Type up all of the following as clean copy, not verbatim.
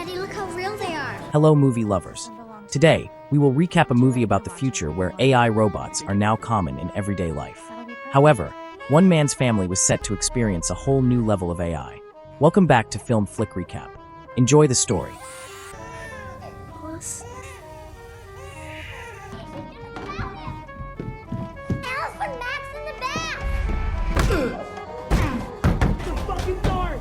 Daddy, look how real they are. Hello, movie lovers. Today, we will recap a movie about the future where AI robots are now common in everyday life. However, one man's family was set to experience a whole new level of AI. Welcome back to Film Flick Recap. Enjoy the story. Alice and Max in the back! The fucking door!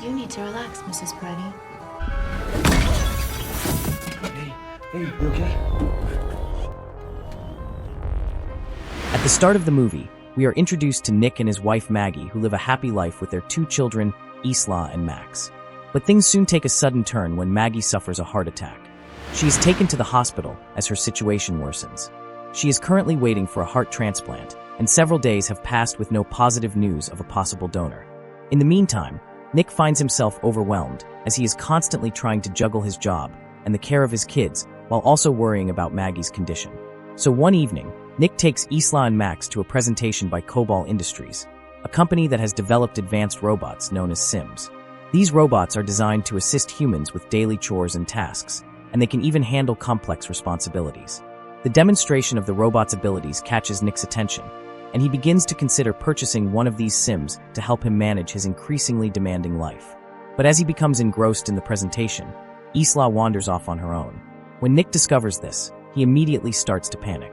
You need to relax, Mrs. Priddy. Hey, you okay? At the start of the movie, we are introduced to Nick and his wife Maggie, who live a happy life with their two children, Isla and Max. But things soon take a sudden turn when Maggie suffers a heart attack. She is taken to the hospital as her situation worsens. She is currently waiting for a heart transplant, and several days have passed with no positive news of a possible donor. In the meantime, Nick finds himself overwhelmed as he is constantly trying to juggle his job and the care of his kids while also worrying about Maggie's condition. So one evening, Nick takes Isla and Max to a presentation by Cobol Industries, a company that has developed advanced robots known as Sims. These robots are designed to assist humans with daily chores and tasks, and they can even handle complex responsibilities. The demonstration of the robot's abilities catches Nick's attention, and he begins to consider purchasing one of these Sims to help him manage his increasingly demanding life. But as he becomes engrossed in the presentation, Isla wanders off on her own. When Nick discovers this, he immediately starts to panic.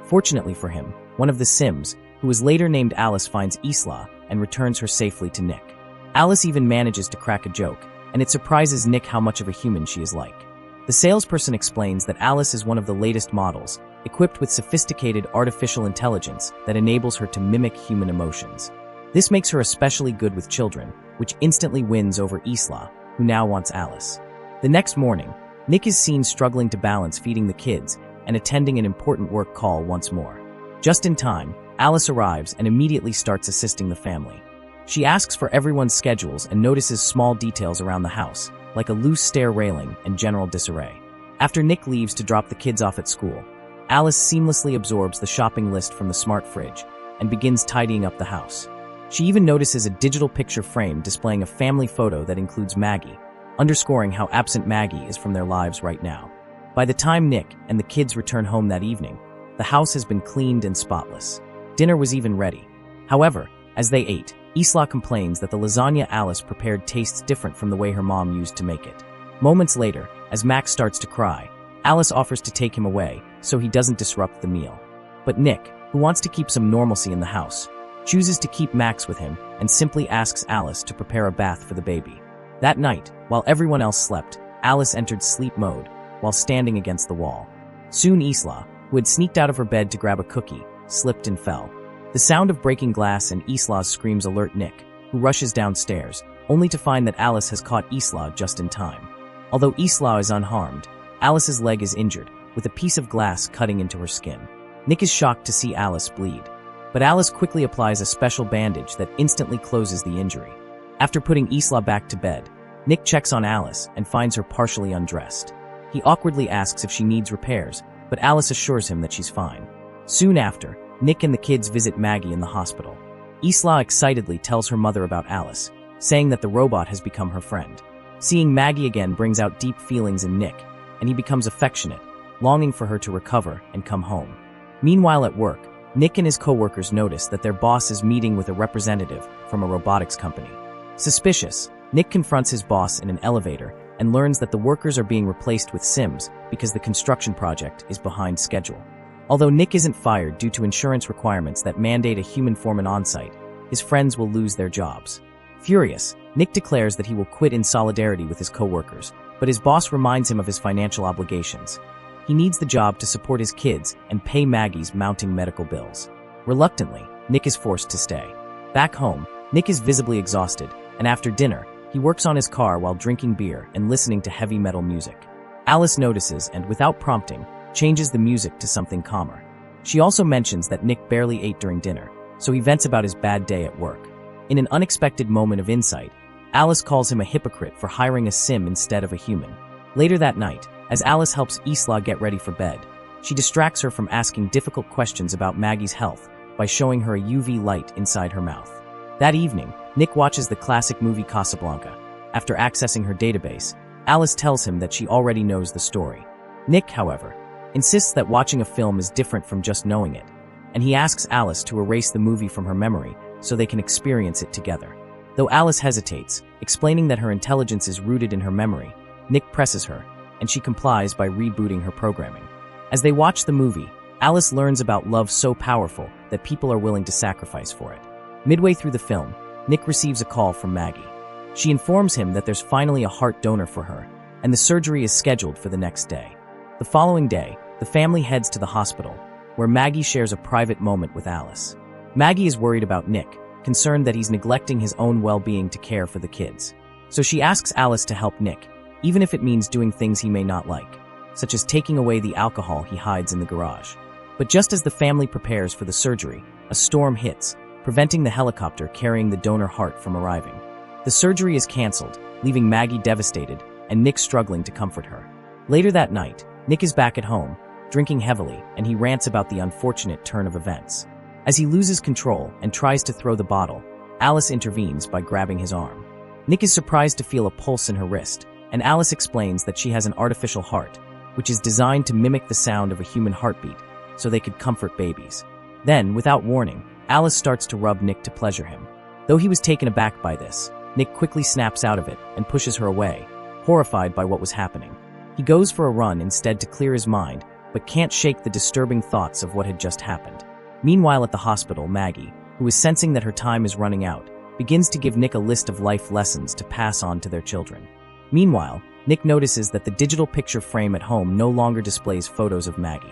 Fortunately for him, one of the Sims, who is later named Alice, finds Isla and returns her safely to Nick. Alice even manages to crack a joke, and it surprises Nick how much of a human she is like. The salesperson explains that Alice is one of the latest models, equipped with sophisticated artificial intelligence that enables her to mimic human emotions. This makes her especially good with children, which instantly wins over Isla, who now wants Alice. The next morning, Nick is seen struggling to balance feeding the kids and attending an important work call once more. Just in time, Alice arrives and immediately starts assisting the family. She asks for everyone's schedules and notices small details around the house, like a loose stair railing and general disarray. After Nick leaves to drop the kids off at school, Alice seamlessly absorbs the shopping list from the smart fridge and begins tidying up the house. She even notices a digital picture frame displaying a family photo that includes Maggie, underscoring how absent Maggie is from their lives right now. By the time Nick and the kids return home that evening, the house has been cleaned and spotless. Dinner was even ready. However, as they ate, Isla complains that the lasagna Alice prepared tastes different from the way her mom used to make it. Moments later, as Max starts to cry, Alice offers to take him away so he doesn't disrupt the meal. But Nick, who wants to keep some normalcy in the house, chooses to keep Max with him and simply asks Alice to prepare a bath for the baby. That night, while everyone else slept, Alice entered sleep mode while standing against the wall. Soon Isla, who had sneaked out of her bed to grab a cookie, slipped and fell. The sound of breaking glass and Isla's screams alert Nick, who rushes downstairs, only to find that Alice has caught Isla just in time. Although Isla is unharmed, Alice's leg is injured, with a piece of glass cutting into her skin. Nick is shocked to see Alice bleed, but Alice quickly applies a special bandage that instantly closes the injury. After putting Isla back to bed, Nick checks on Alice and finds her partially undressed. He awkwardly asks if she needs repairs, but Alice assures him that she's fine. Soon after, Nick and the kids visit Maggie in the hospital. Isla excitedly tells her mother about Alice, saying that the robot has become her friend. Seeing Maggie again brings out deep feelings in Nick, and he becomes affectionate, longing for her to recover and come home. Meanwhile at work, Nick and his coworkers notice that their boss is meeting with a representative from a robotics company. Suspicious, Nick confronts his boss in an elevator and learns that the workers are being replaced with Sims because the construction project is behind schedule. Although Nick isn't fired due to insurance requirements that mandate a human foreman on-site, his friends will lose their jobs. Furious, Nick declares that he will quit in solidarity with his coworkers, but his boss reminds him of his financial obligations. He needs the job to support his kids and pay Maggie's mounting medical bills. Reluctantly, Nick is forced to stay. Back home, Nick is visibly exhausted, and after dinner, he works on his car while drinking beer and listening to heavy metal music. Alice notices and, without prompting, changes the music to something calmer. She also mentions that Nick barely ate during dinner, so he vents about his bad day at work. In an unexpected moment of insight, Alice calls him a hypocrite for hiring a sim instead of a human. Later that night, as Alice helps Isla get ready for bed, she distracts her from asking difficult questions about Maggie's health by showing her a UV light inside her mouth. That evening, Nick watches the classic movie Casablanca. After accessing her database, Alice tells him that she already knows the story. Nick, however, insists that watching a film is different from just knowing it, and he asks Alice to erase the movie from her memory so they can experience it together. Though Alice hesitates, explaining that her intelligence is rooted in her memory, Nick presses her, and she complies by rebooting her programming. As they watch the movie, Alice learns about love so powerful that people are willing to sacrifice for it. Midway through the film, Nick receives a call from Maggie. She informs him that there's finally a heart donor for her, and the surgery is scheduled for the next day. The following day, the family heads to the hospital, where Maggie shares a private moment with Alice. Maggie is worried about Nick, concerned that he's neglecting his own well-being to care for the kids. So she asks Alice to help Nick, even if it means doing things he may not like, such as taking away the alcohol he hides in the garage. But just as the family prepares for the surgery, a storm hits, preventing the helicopter carrying the donor heart from arriving. The surgery is canceled, leaving Maggie devastated and Nick struggling to comfort her. Later that night, Nick is back at home, drinking heavily, and he rants about the unfortunate turn of events. As he loses control and tries to throw the bottle, Alice intervenes by grabbing his arm. Nick is surprised to feel a pulse in her wrist, and Alice explains that she has an artificial heart, which is designed to mimic the sound of a human heartbeat, so they could comfort babies. Then, without warning, Alice starts to rub Nick to pleasure him. Though he was taken aback by this, Nick quickly snaps out of it and pushes her away, horrified by what was happening. He goes for a run instead to clear his mind, but can't shake the disturbing thoughts of what had just happened. Meanwhile at the hospital, Maggie, who is sensing that her time is running out, begins to give Nick a list of life lessons to pass on to their children. Meanwhile, Nick notices that the digital picture frame at home no longer displays photos of Maggie.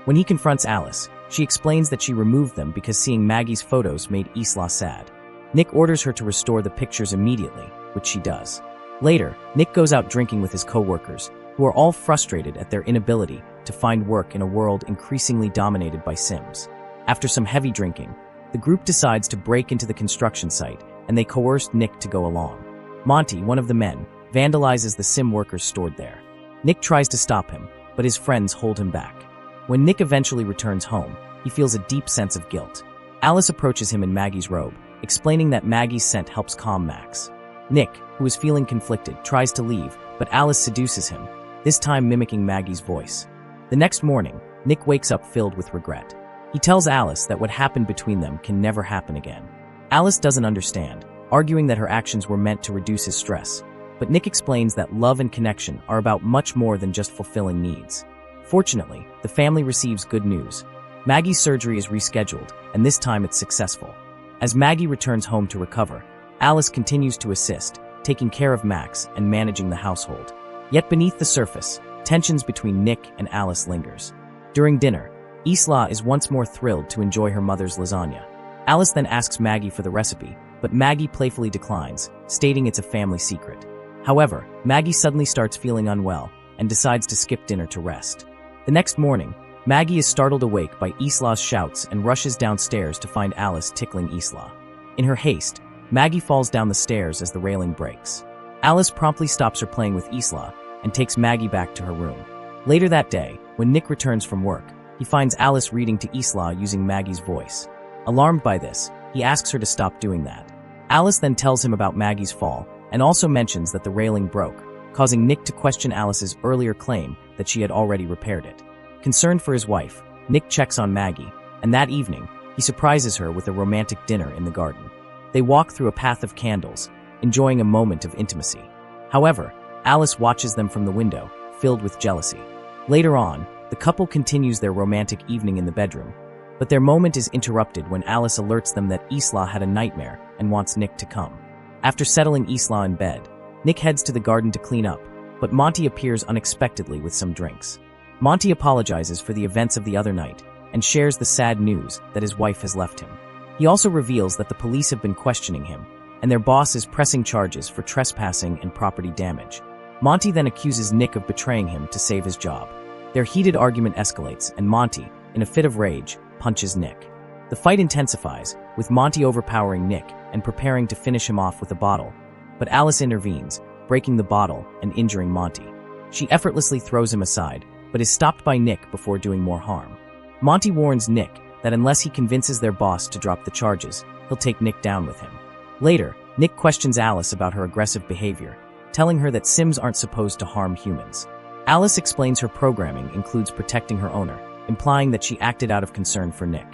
When he confronts Alice, she explains that she removed them because seeing Maggie's photos made Isla sad. Nick orders her to restore the pictures immediately, which she does. Later, Nick goes out drinking with his co-workers, who are all frustrated at their inability to find work in a world increasingly dominated by Sims. After some heavy drinking, the group decides to break into the construction site, and they coerce Nick to go along. Monty, one of the men, vandalizes the Sim workers stored there. Nick tries to stop him, but his friends hold him back. When Nick eventually returns home, he feels a deep sense of guilt. Alice approaches him in Maggie's robe, explaining that Maggie's scent helps calm Max. Nick, who is feeling conflicted, tries to leave, but Alice seduces him, this time mimicking Maggie's voice. The next morning, Nick wakes up filled with regret. He tells Alice that what happened between them can never happen again. Alice doesn't understand, arguing that her actions were meant to reduce his stress, but Nick explains that love and connection are about much more than just fulfilling needs. Fortunately, the family receives good news. Maggie's surgery is rescheduled, and this time it's successful. As Maggie returns home to recover, Alice continues to assist, taking care of Max and managing the household. Yet beneath the surface, tensions between Nick and Alice lingers. During dinner, Isla is once more thrilled to enjoy her mother's lasagna. Alice then asks Maggie for the recipe, but Maggie playfully declines, stating it's a family secret. However, Maggie suddenly starts feeling unwell and decides to skip dinner to rest. The next morning, Maggie is startled awake by Isla's shouts and rushes downstairs to find Alice tickling Isla. In her haste, Maggie falls down the stairs as the railing breaks. Alice promptly stops her playing with Isla and takes Maggie back to her room. Later that day, when Nick returns from work, he finds Alice reading to Isla using Maggie's voice. Alarmed by this, he asks her to stop doing that. Alice then tells him about Maggie's fall and also mentions that the railing broke, causing Nick to question Alice's earlier claim that she had already repaired it. Concerned for his wife, Nick checks on Maggie, and that evening, he surprises her with a romantic dinner in the garden. They walk through a path of candles, enjoying a moment of intimacy. However, Alice watches them from the window, filled with jealousy. Later on, the couple continues their romantic evening in the bedroom, but their moment is interrupted when Alice alerts them that Isla had a nightmare and wants Nick to come. After settling Isla in bed, Nick heads to the garden to clean up, but Monty appears unexpectedly with some drinks. Monty apologizes for the events of the other night and shares the sad news that his wife has left him. He also reveals that the police have been questioning him, and their boss is pressing charges for trespassing and property damage. Monty then accuses Nick of betraying him to save his job. Their heated argument escalates, and Monty, in a fit of rage, punches Nick. The fight intensifies, with Monty overpowering Nick and preparing to finish him off with a bottle, but Alice intervenes, breaking the bottle and injuring Monty. She effortlessly throws him aside, but is stopped by Nick before doing more harm. Monty warns Nick that unless he convinces their boss to drop the charges, he'll take Nick down with him. Later, Nick questions Alice about her aggressive behavior, telling her that Sims aren't supposed to harm humans. Alice explains her programming includes protecting her owner, implying that she acted out of concern for Nick.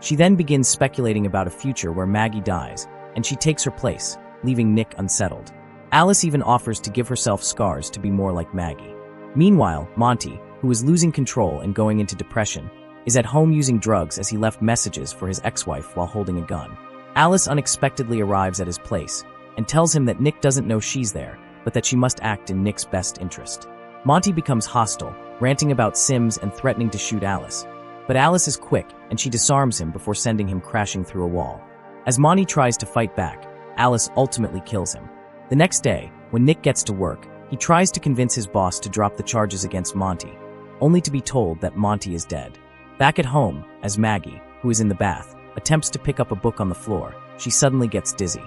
She then begins speculating about a future where Maggie dies, and she takes her place, leaving Nick unsettled. Alice even offers to give herself scars to be more like Maggie. Meanwhile, Monty, who is losing control and going into depression, is at home using drugs as he left messages for his ex-wife while holding a gun. Alice unexpectedly arrives at his place and tells him that Nick doesn't know she's there, but that she must act in Nick's best interest. Monty becomes hostile, ranting about Sims and threatening to shoot Alice. But Alice is quick, and she disarms him before sending him crashing through a wall. As Monty tries to fight back, Alice ultimately kills him. The next day, when Nick gets to work, he tries to convince his boss to drop the charges against Monty, only to be told that Monty is dead. Back at home, as Maggie, who is in the bath, attempts to pick up a book on the floor, she suddenly gets dizzy.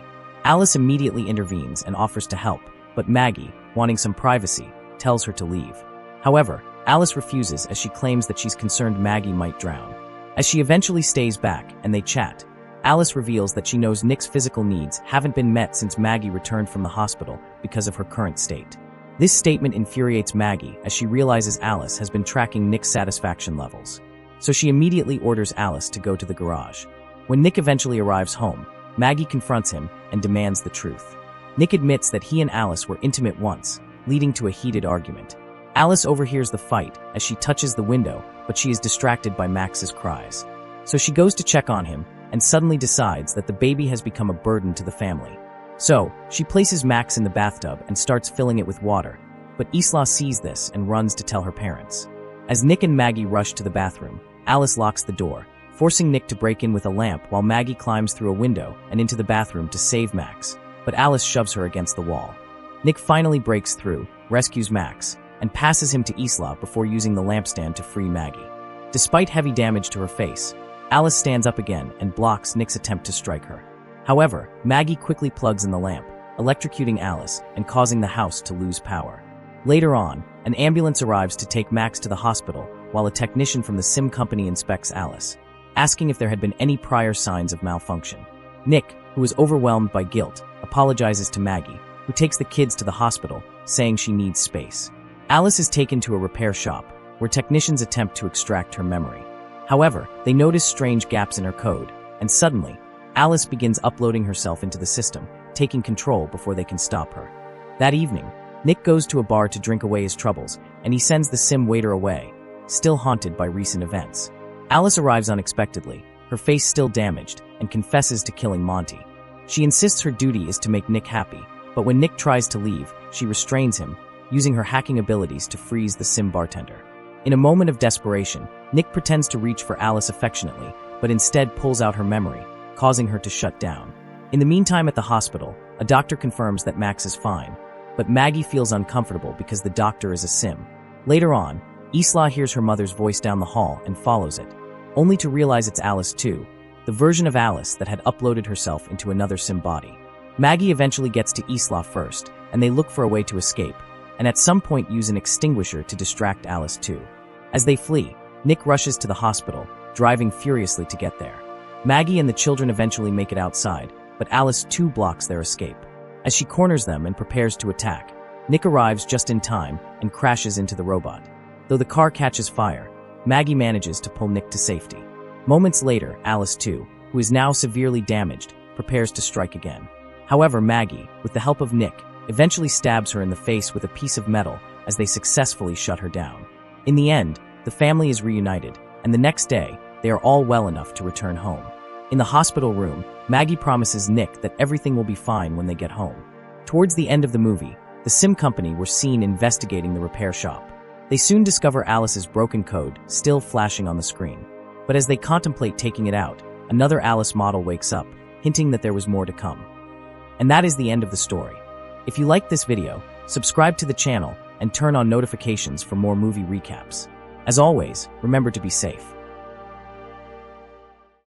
Alice immediately intervenes and offers to help, but Maggie, wanting some privacy, tells her to leave. However, Alice refuses as she claims that she's concerned Maggie might drown. As she eventually stays back and they chat, Alice reveals that she knows Nick's physical needs haven't been met since Maggie returned from the hospital because of her current state. This statement infuriates Maggie as she realizes Alice has been tracking Nick's satisfaction levels. So she immediately orders Alice to go to the garage. When Nick eventually arrives home, Maggie confronts him and demands the truth. Nick admits that he and Alice were intimate once, leading to a heated argument. Alice overhears the fight as she touches the window, but she is distracted by Max's cries. So she goes to check on him and suddenly decides that the baby has become a burden to the family. So she places Max in the bathtub and starts filling it with water, but Isla sees this and runs to tell her parents. As Nick and Maggie rush to the bathroom, Alice locks the door, forcing Nick to break in with a lamp while Maggie climbs through a window and into the bathroom to save Max, but Alice shoves her against the wall. Nick finally breaks through, rescues Max, and passes him to Isla before using the lampstand to free Maggie. Despite heavy damage to her face, Alice stands up again and blocks Nick's attempt to strike her. However, Maggie quickly plugs in the lamp, electrocuting Alice and causing the house to lose power. Later on, an ambulance arrives to take Max to the hospital while a technician from the sim company inspects Alice, asking if there had been any prior signs of malfunction. Nick, who is overwhelmed by guilt, apologizes to Maggie, who takes the kids to the hospital, saying she needs space. Alice is taken to a repair shop, where technicians attempt to extract her memory. However, they notice strange gaps in her code, and suddenly, Alice begins uploading herself into the system, taking control before they can stop her. That evening, Nick goes to a bar to drink away his troubles, and he sends the sim waiter away, still haunted by recent events. Alice arrives unexpectedly, her face still damaged, and confesses to killing Monty. She insists her duty is to make Nick happy, but when Nick tries to leave, she restrains him, using her hacking abilities to freeze the sim bartender. In a moment of desperation, Nick pretends to reach for Alice affectionately, but instead pulls out her memory, causing her to shut down. In the meantime at the hospital, a doctor confirms that Max is fine, but Maggie feels uncomfortable because the doctor is a sim. Later on, Isla hears her mother's voice down the hall and follows it, only to realize it's Alice too, the version of Alice that had uploaded herself into another sim body. Maggie eventually gets to Isla first, and they look for a way to escape, and at some point use an extinguisher to distract Alice too. As they flee, Nick rushes to the hospital, driving furiously to get there. Maggie and the children eventually make it outside, but Alice too blocks their escape. As she corners them and prepares to attack, Nick arrives just in time and crashes into the robot. Though the car catches fire, Maggie manages to pull Nick to safety. Moments later, Alice too, who is now severely damaged, prepares to strike again. However, Maggie, with the help of Nick, eventually stabs her in the face with a piece of metal as they successfully shut her down. In the end, the family is reunited, and the next day, they are all well enough to return home. In the hospital room, Maggie promises Nick that everything will be fine when they get home. Towards the end of the movie, the sim company were seen investigating the repair shop. They soon discover Alice's broken code still flashing on the screen. But as they contemplate taking it out, another Alice model wakes up, hinting that there was more to come. And that is the end of the story. If you liked this video, subscribe to the channel and turn on notifications for more movie recaps. As always, remember to be safe.